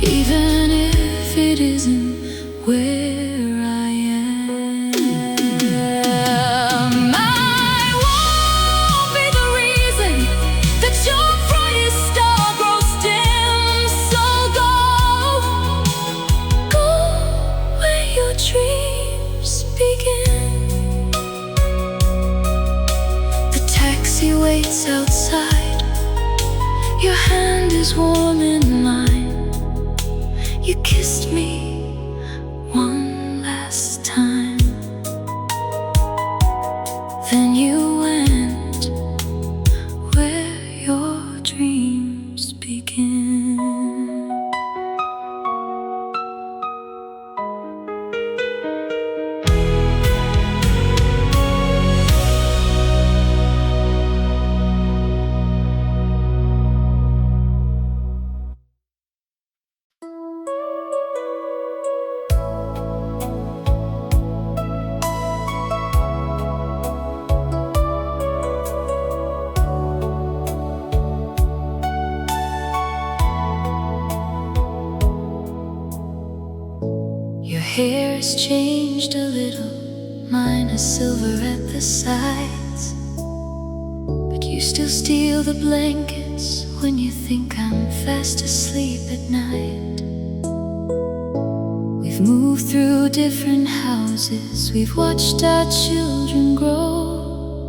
even if it isn't where I am. I won't be the reason that your brightest star grows dim. So go where your dreams begin. The taxi waits outside, your hand is warm in mine. You kissed me one last time, then you went where your dreams begin. Your hair has changed a little, mine is silver at the sides, but you still steal the blankets when you think I'm fast asleep at night. We've moved through different houses, we've watched our children grow.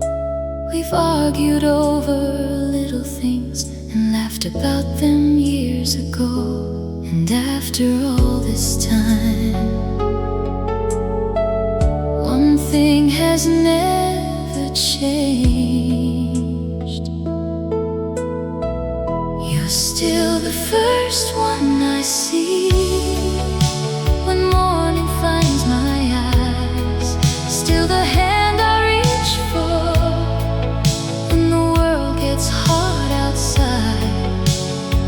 We've argued over little things and laughed about them years ago. And after all this time, one thing has never changed. You're still the first one I see when morning finds my eyes. Still the hand I reach for when the world gets hard outside.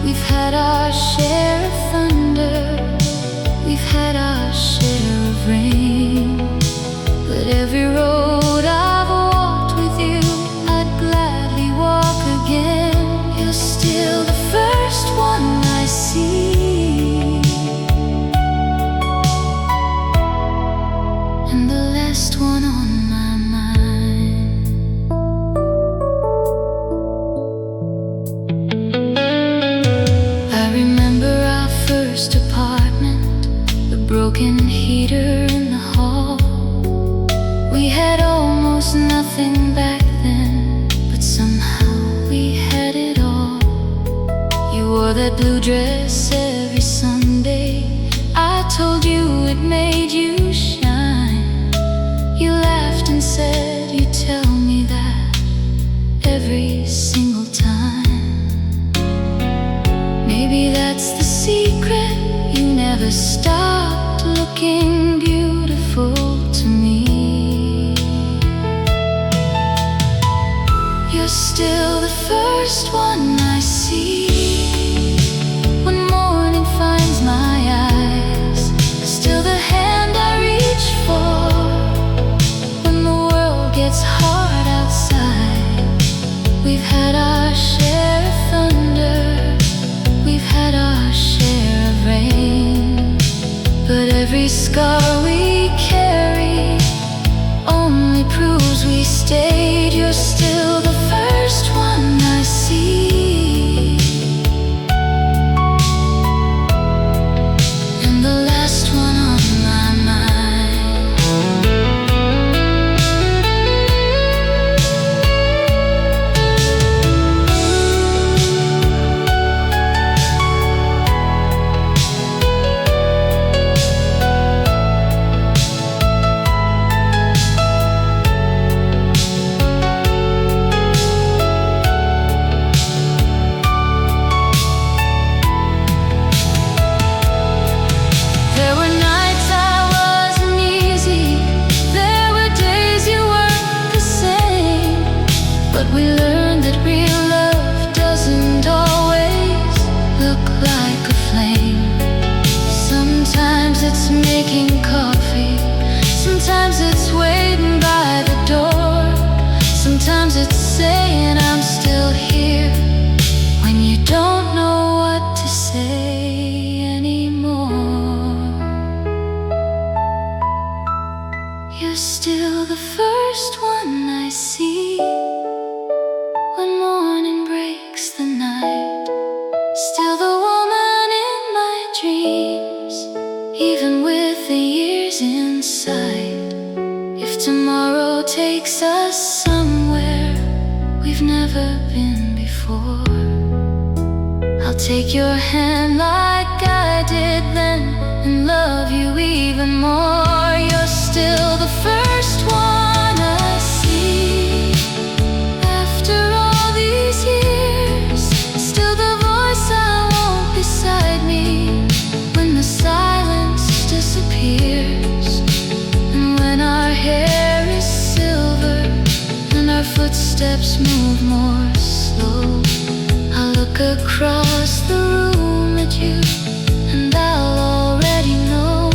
We've had our share of thunder, we've had our share of rain, but every road I've walked with you, I'd gladly walk again. You're still the first one I see, and the last one on my mind. I remember our first apartment, the broken heater in the hall. We had almost nothing back then, but somehow we had it all. You wore that blue dress every Sunday, I told you it made you shine. You laughed and said you'd tell me that every single time. Maybe that's the secret, you never stopped looking beautiful to me. You're still the first one I see when morning finds my eyes. Still the hand I reach for when the world gets hard outside. We've had our share of thunder, we've had our share of rain, but every scar we carry only proves we stayed. You're still the first one I see, and the last one on my mind. we've never been before. I'll take your hand like I did then and love you even more. You're still the first one I see. After all these years, still the voice I want beside me when the silence disappears, and when our hair is silver and our footsteps move more slow. I look across the room at you and I'll already know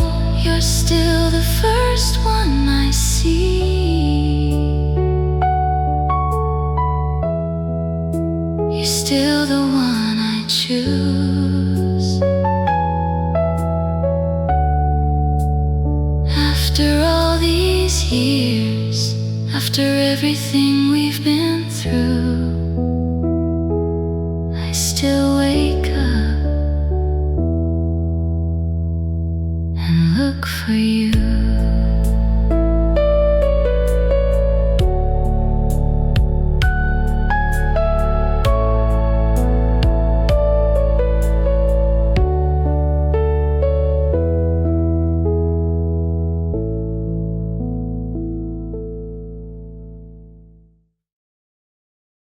you're still the first one I see. You're still the one I choose. After all these years, after everything we've been through, I still wake up and look for you.